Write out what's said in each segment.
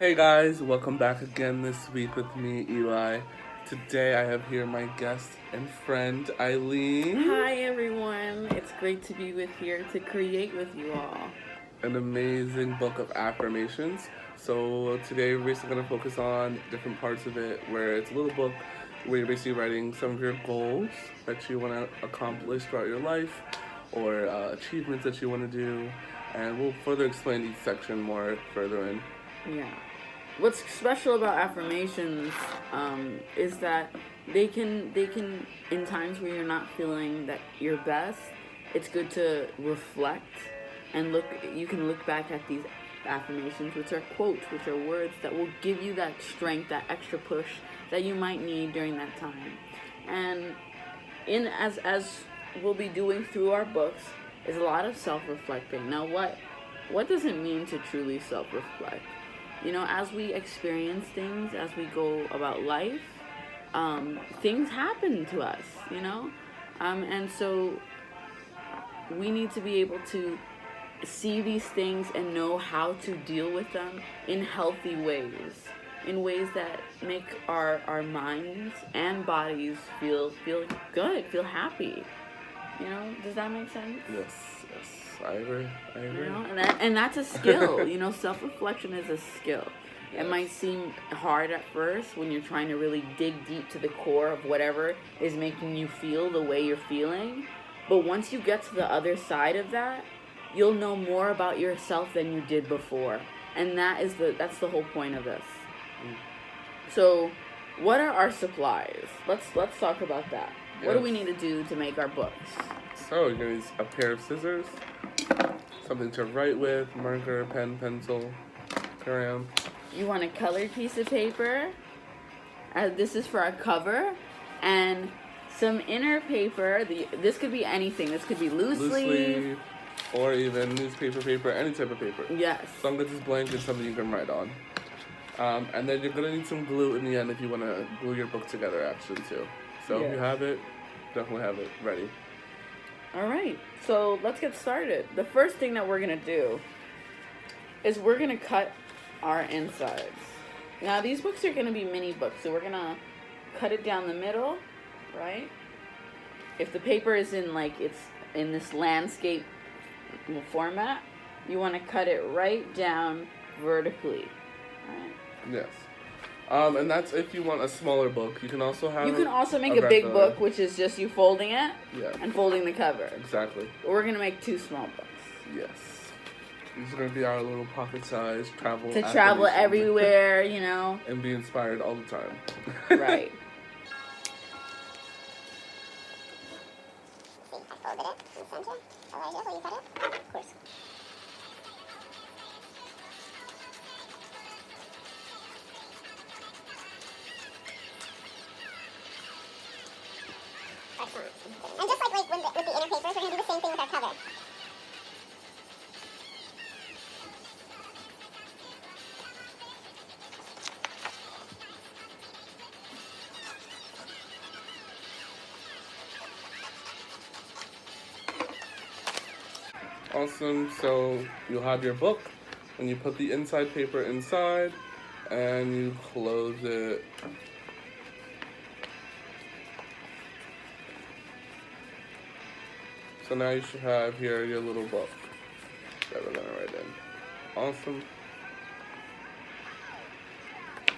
Hey guys, welcome back again this week with me, Eli. Today I have here my guest and friend, Eileen. Hi everyone, it's great to be with here to create with you all. An amazing book of affirmations. So today we're basically going to focus on different parts of it where it's a little book where you're basically writing some of your goals that you want to accomplish throughout your life or achievements that you want to do. And we'll further explain each section more further in. Yeah. What's special about affirmations is that they can in times where you're not feeling that your best, it's good to reflect and look. You can look back at these affirmations, which are quotes, which are words that will give you that strength, that extra push that you might need during that time. And in as we'll be doing through our books is a lot of self-reflecting. Now, what does it mean to truly self-reflect? As we experience things, as we go about life, things happen to us, and so we need to be able to see these things and know how to deal with them in healthy ways, in ways that make our minds and bodies feel good, feel happy. Does that make sense? Yes, I agree. And that's a skill. Self-reflection is a skill. It might seem hard at first when you're trying to really dig deep to the core of whatever is making you feel the way you're feeling. But once you get to the other side of that, you'll know more about yourself than you did before. And that's the whole point of this. So, what are our supplies? Let's talk about that. Yes. What do we need to do to make our books? So you're gonna use a pair of scissors, something to write with, marker, pen, pencil, crayon. You want a colored piece of paper. This is for our cover, and some inner paper. This could be anything. This could be loose leaf, or even newspaper paper, any type of paper. Yes. As long as it's blank, it's something you can write on. And then you're gonna need some glue in the end if you want to glue your book together, actually, too. So if you have it, definitely have it ready. All right, so let's get started. The first thing that we're going to do is we're going to cut our insides. Now, these books are going to be mini books, so we're going to cut it down the middle, right? If the paper is it's in this landscape format, you want to cut it right down vertically, right? Yes. And that's if you want a smaller book. You can also make a big book, which is just you folding it and folding the cover. Exactly. But we're going to make 2 small books. Yes. These are going to be our little pocket-sized travel everywhere, And be inspired all the time. Right. I folded it in the center. Elijah, will you cut it? Of course. And just like with the inner papers, we're going to do the same thing with our cover. Awesome. So you'll have your book, and you put the inside paper inside, and you close it. So now you should have here your little book that we're gonna write in. Awesome.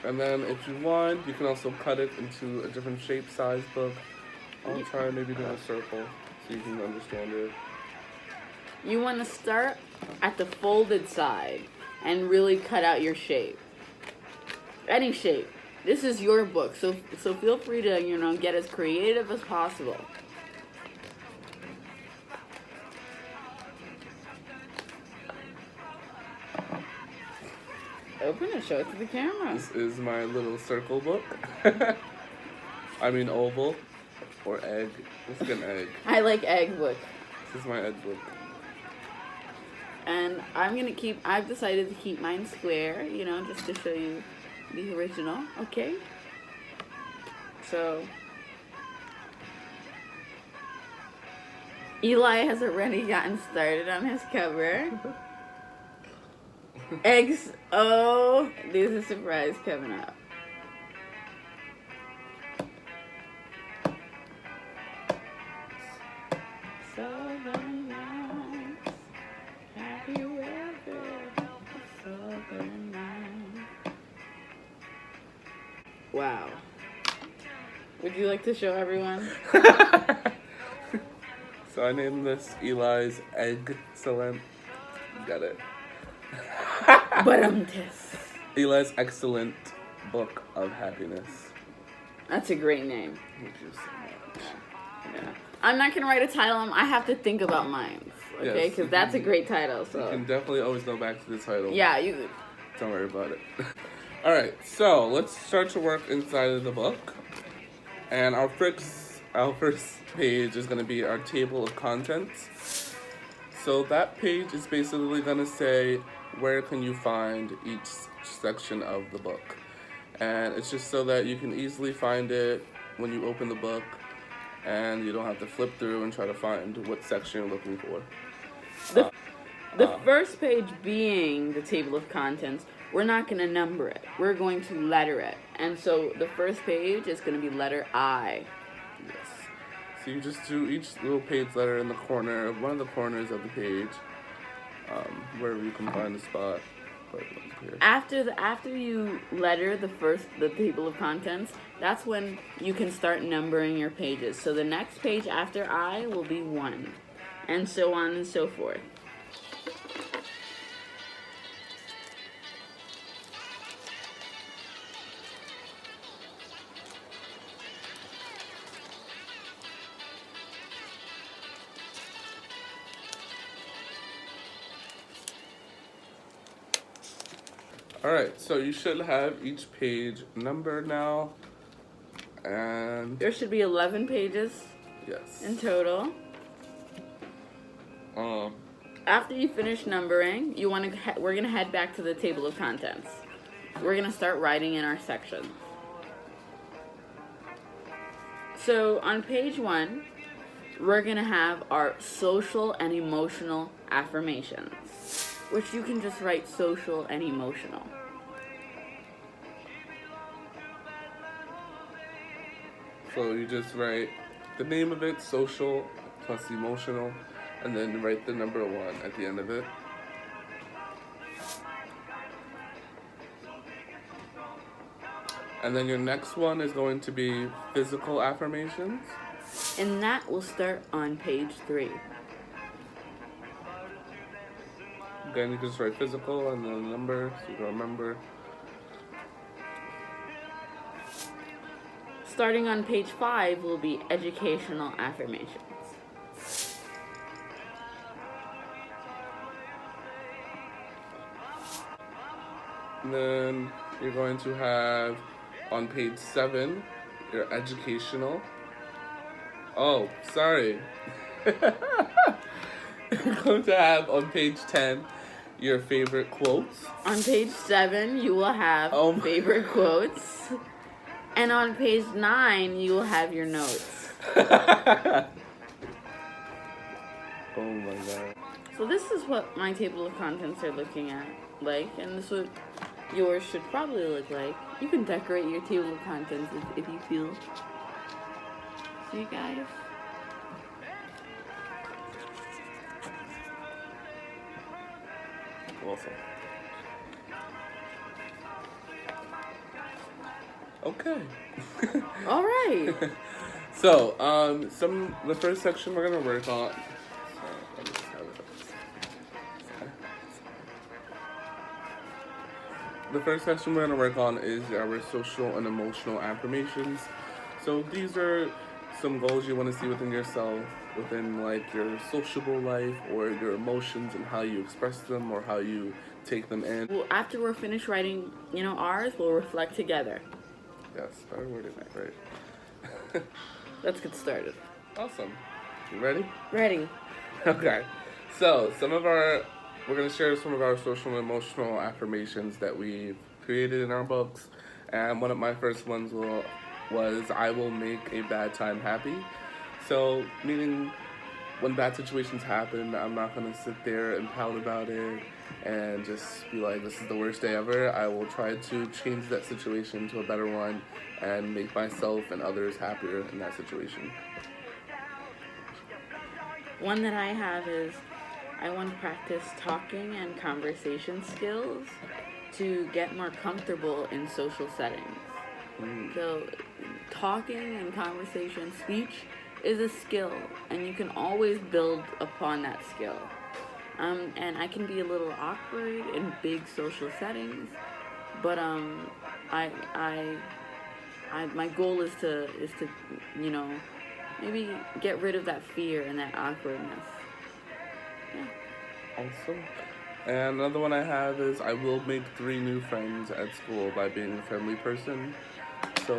And then if you want, you can also cut it into a different shape, size book. I'll try maybe do a circle so you can understand it. You want to start at the folded side and really cut out your shape. Any shape. This is your book, so feel free to, get as creative as possible. Open it, show it to the camera. This is my little circle book. I mean oval or egg. It's like an egg. I like egg book. This is my egg book. And I've decided to keep mine square, just to show you the original, okay? So, Eli has already gotten started on his cover. XO. There's a surprise coming up. Southern nights, have you ever southern nights? Wow. Would you like to show everyone? So I named this Eli's Excellent. Got it. But this. Eli's Excellent Book of Happiness. That's a great name. Thank you so much. Yeah. I'm not gonna write a title. I have to think about mine. Okay, Yes. because that's a great title. You So can definitely always go back to the title. yeah, you. Don't worry about it. Alright, so let's start to work inside of the book. And our first page is going to be our table of contents. So that page is basically going to say where can you find each section of the book. And it's just so that you can easily find it when you open the book and you don't have to flip through and try to find what section you're looking for. The first page being the table of contents, we're not going to number it. We're going to letter it. And so the first page is going to be letter I. Yes. So you just do each little page letter in the corner, one of the corners of the page, wherever you can find a spot. But here. After you letter the table of contents, that's when you can start numbering your pages. So the next page after I will be 1, and so on and so forth. Alright, so you should have each page numbered now. And There should be 11 pages yes. in total. After you finish numbering, we're gonna head back to the table of contents. We're gonna start writing in our sections. So on page 1, we're gonna have our social and emotional affirmations, which you can just write social and emotional. So you just write the name of it, social plus emotional, and then write the number 1 at the end of it. And then your next one is going to be physical affirmations. And that will start on page 3. Again, you can just write physical and then a number so you can remember. Starting on page 5 will be educational affirmations. And then you're going to have on page 7 your educational. Oh, sorry. You're going to have on page 10 your favorite quotes. On page 7, you will have favorite quotes. And on page 9, you will have your notes. Oh my god. So this is what my table of contents are looking at like, and this is what yours should probably look like. You can decorate your table of contents if you feel. See, guys? Awesome. Okay. All right. So, the first section we're gonna work on. Let me just have it up. The first section we're gonna work on is our social and emotional affirmations. So these are some goals you want to see within yourself, within like your sociable life or your emotions and how you express them or how you take them in. Well, after we're finished writing, ours, we'll reflect together. Yes, better worded, right? Let's get started. Awesome. You ready? Ready. Okay. So we're going to share some of our social and emotional affirmations that we've created in our books. And one of my first ones was I will make a bad time happy. So meaning when bad situations happen, I'm not gonna sit there and pout about it and just be like, this is the worst day ever. I will try to change that situation to a better one and make myself and others happier in that situation. One that I have is I want to practice talking and conversation skills to get more comfortable in social settings. So, talking and conversation, speech is a skill, and you can always build upon that skill. And I can be a little awkward in big social settings, but my goal is to maybe get rid of that fear and that awkwardness. Yeah. Awesome. And another one I have is I will make 3 new friends at school by being a friendly person. So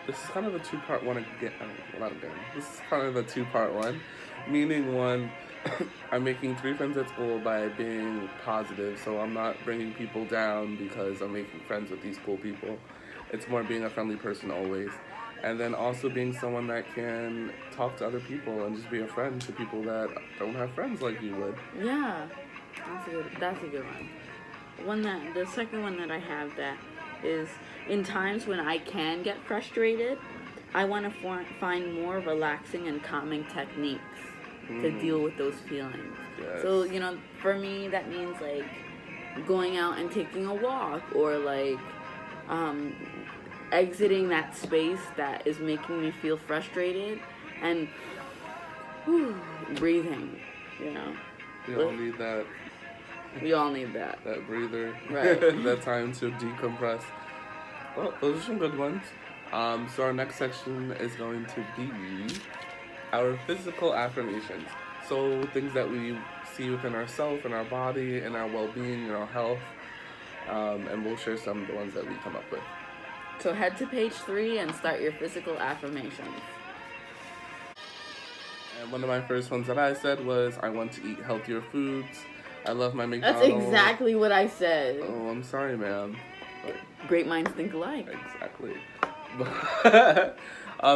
this is kind of a 2-part one again. This is kind of a 2-part one, meaning one, I'm making 3 friends at school by being positive. So I'm not bringing people down because I'm making friends with these cool people. It's more being a friendly person always. And then also being someone that can talk to other people and just be a friend to people that don't have friends like you would. Yeah, that's a good one. The second one that I have that is in times when I can get frustrated, I want to find more relaxing and calming techniques to deal with those feelings. Yes. So, for me, that means like going out and taking a walk, or like exiting that space that is making me feel frustrated and breathing, We all need that. We all need that. That breather. Right. That time to decompress. Well, those are some good ones. So our next section is going to be our physical affirmations. So things that we see within ourselves and our body and our well-being and our health. And we'll share some of the ones that we come up with. So head to page 3 and start your physical affirmations. And one of my first ones that I said was, I want to eat healthier foods. I love my McDonald's. That's exactly what I said. Oh, I'm sorry, ma'am. Great minds think alike. Exactly.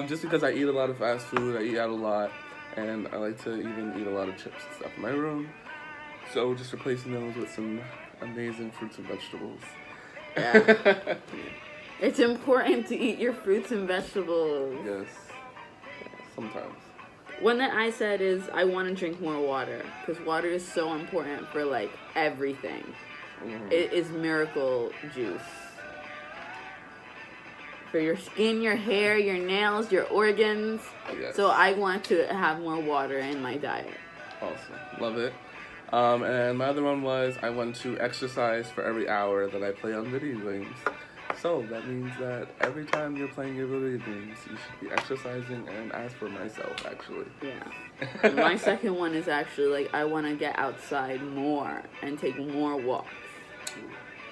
Just because I eat a lot of fast food, I eat out a lot, and I like to even eat a lot of chips and stuff in my room. So just replacing those with some amazing fruits and vegetables. Yeah. It's important to eat your fruits and vegetables. Yes. Sometimes. One that I said is I want to drink more water, because water is so important for like everything. It is miracle juice. For your skin, your hair, your nails, your organs. Yes. So I want to have more water in my diet. Awesome. Love it. And my other one was I want to exercise for every hour that I play on video games. So that means that every time you're playing your video games, you should be exercising, and as for myself, actually. Yeah. My second one is actually like I want to get outside more and take more walks.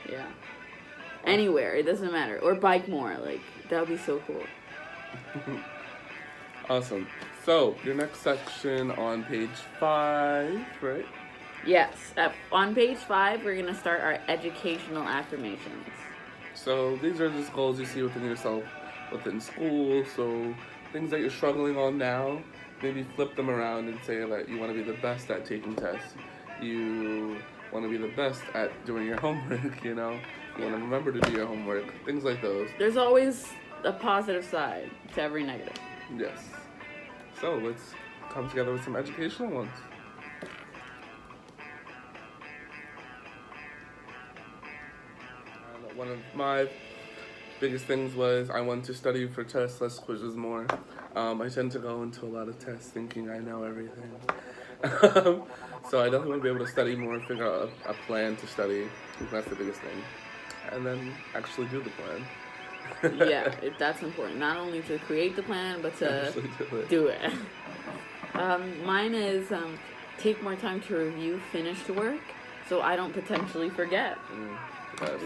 Yeah. Anywhere, it doesn't matter. Or bike more, like that would be so cool. Awesome. So your next section on page 5, right? Yes. On page 5, we're gonna start our educational affirmations. So these are just goals you see within yourself, within school. So things that you're struggling on now, maybe flip them around and say that you want to be the best at taking tests. You want to be the best at doing your homework, You want to remember to do your homework. Things like those. There's always a positive side to every negative. Yes. So let's come together with some educational ones. One of my biggest things was I want to study for tests, less quizzes, more. I tend to go into a lot of tests thinking I know everything. So I definitely want to be able to study more, figure out a plan to study. I think that's the biggest thing. And then actually do the plan. Yeah, that's important. Not only to create the plan, but to actually do it. Mine is take more time to review finished work so I don't potentially forget. Yes.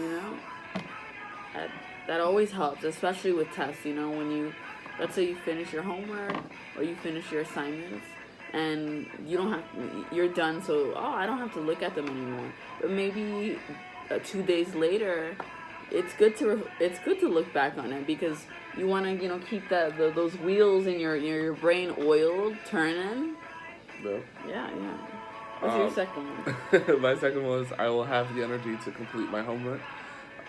That always helps, especially with tests. When let's say you finish your homework or you finish your assignments and you're done, so I don't have to look at them anymore. But maybe 2 days later, it's good to look back on it, because you want to keep those wheels in your brain oiled, turning, No. Yeah. What's your second one? My second was I will have the energy to complete my homework.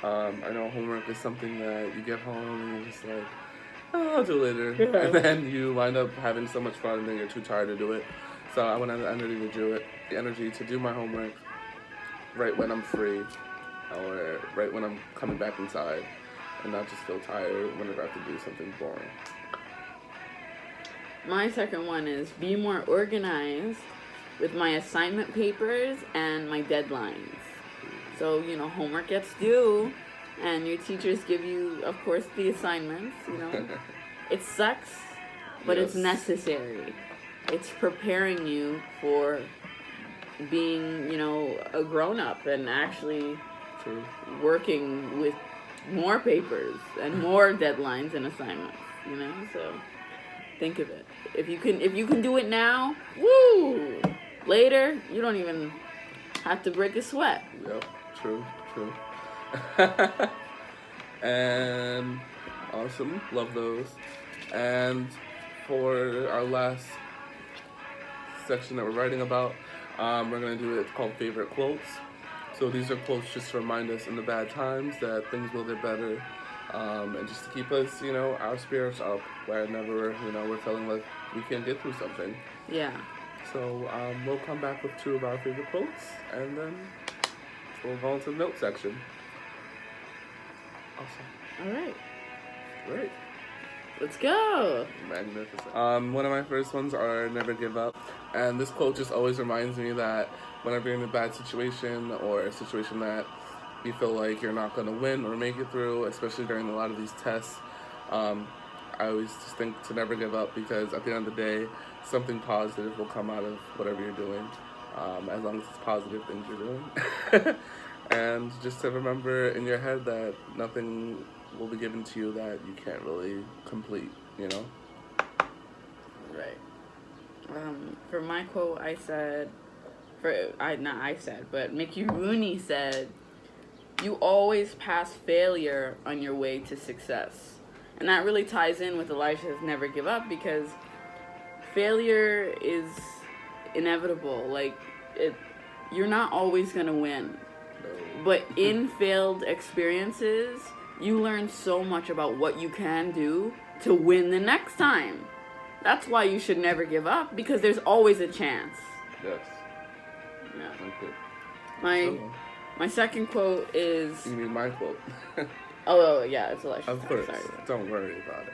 I know homework is something that you get home and you're just like, oh, I'll do it later. Yeah. And then you wind up having so much fun and then you're too tired to do it. So I want to have the energy to do it, the energy to do my homework right when I'm free or right when I'm coming back inside and not just feel tired whenever I have to do something boring. My second one is be more organized with my assignment papers and my deadlines. So, homework gets due, and your teachers give you, of course, the assignments, It sucks, but it's necessary. It's preparing you for being, a grown-up and actually True. working with more papers and more deadlines and assignments, So think of it. If you can do it now, woo! Later, you don't even have to break a sweat. Yep, true. And awesome, love those. And for our last section that we're writing about, we're gonna do it's called favorite quotes. So these are quotes just to remind us in the bad times that things will get better, and just to keep us, our spirits up whenever we're feeling like we can't get through something. Yeah. So we'll come back with 2 of our favorite quotes, and then we'll go into the note section. Awesome. All right. Great. Let's go. Magnificent. One of my first ones are never give up. And this quote just always reminds me that whenever you're in a bad situation or a situation that you feel like you're not going to win or make it through, especially during a lot of these tests, I always just think to never give up, because at the end of the day, something positive will come out of whatever you're doing, as long as it's positive things you're doing. And just to remember in your head that nothing will be given to you that you can't really complete, Right. For my quote, but Mickey Rooney said, "You always pass failure on your way to success." And that really ties in with Elijah's never give up, because failure is inevitable. You're not always going to win. But in failed experiences, you learn so much about what you can do to win the next time. That's why you should never give up, because there's always a chance. Yes. Yeah. Okay. My second quote is... You mean my quote? Oh, yeah, it's Elijah. Of course. Sorry. Don't worry about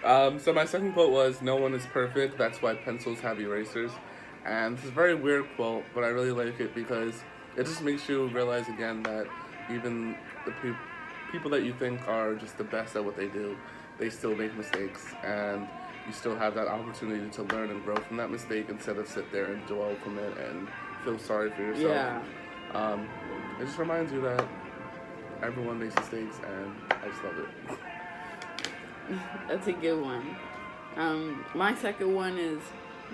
it. So my second quote was, "No one is perfect, that's why pencils have erasers." And it's a very weird quote, but I really like it because it just makes you realize again that even the people that you think are just the best at what they do, they still make mistakes, and you still have that opportunity to learn and grow from that mistake instead of sit there and dwell from it and feel sorry for yourself. Yeah. It just reminds you that everyone makes mistakes, and I just love it. That's a good one. My second one is,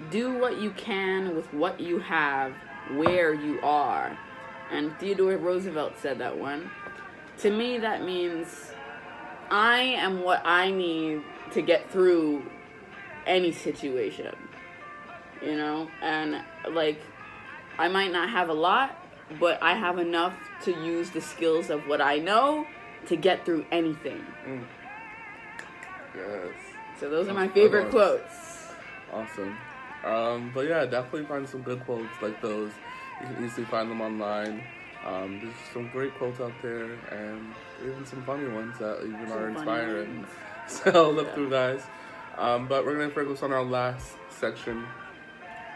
do what you can with what you have where you are. And Theodore Roosevelt said that one. To me, that means I am what I need to get through any situation. And I might not have a lot, but I have enough to use the skills of what I know to get through anything. Yes. So those are my favorite quotes. Awesome. But yeah, definitely find some good quotes like those. You can easily find them online. There's some great quotes out there, and even some funny ones that even are inspiring. So look through, guys. But we're going to focus on our last section.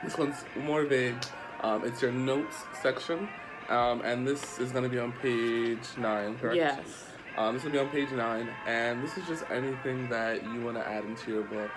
This one's more vague. It's your notes section. And this is going to be on page 9, correct? Yes. This will be on page 9, and this is just anything that you want to add into your book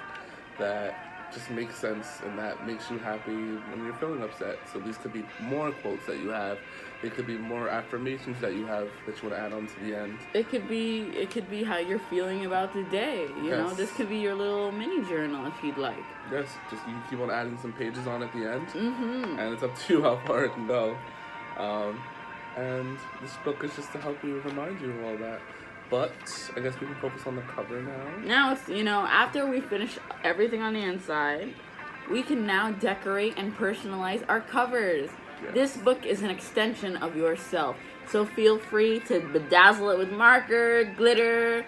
that just makes sense and that makes you happy when you're feeling upset. So these could be more quotes that you have. It could be more affirmations that you have that you want to add on to the end. It could be how you're feeling about the day. You know, this could be your little mini journal if you'd like. Yes, just you keep on adding some pages on at the end, Mm-hmm. and it's up to you how far it can go. And this book is just to help you, remind you of all that. But I guess we can focus on the cover now. Now it's, after we finish everything on the inside, we can now decorate and personalize our covers. Yes. This book is an extension of yourself. So feel free to bedazzle it with marker, glitter,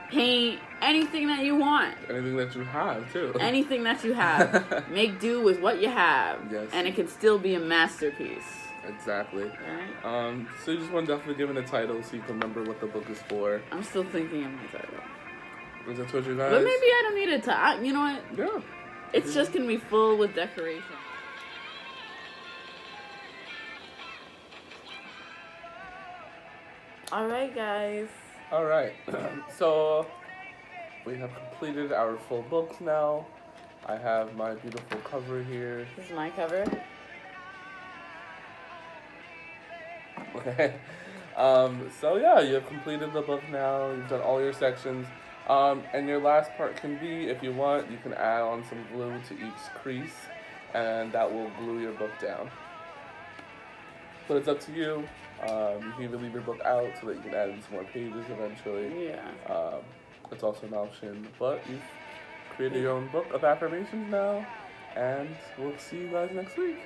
paint, anything that you want. Anything that you have, too. Anything that you have. Make do with what you have. Yes. And it can still be a masterpiece. Exactly. Right? So you just want to definitely give it a title so you can remember what the book is for. I'm still thinking of my title. Is that what you guys? But maybe I don't need a title. You know what? Yeah. It's just going to be full with decoration. Alright, guys. Alright. So we have completed our full books now. I have my beautiful cover here. This is my cover. Okay. So yeah, you have completed the book now. You've done all your sections. And your last part can be, if you want, you can add on some glue to each crease, and that will glue your book down. But it's up to you. You can even leave your book out so that you can add in some more pages eventually. Yeah. It's also an option. But you've created your own book of affirmations now, and we'll see you guys next week.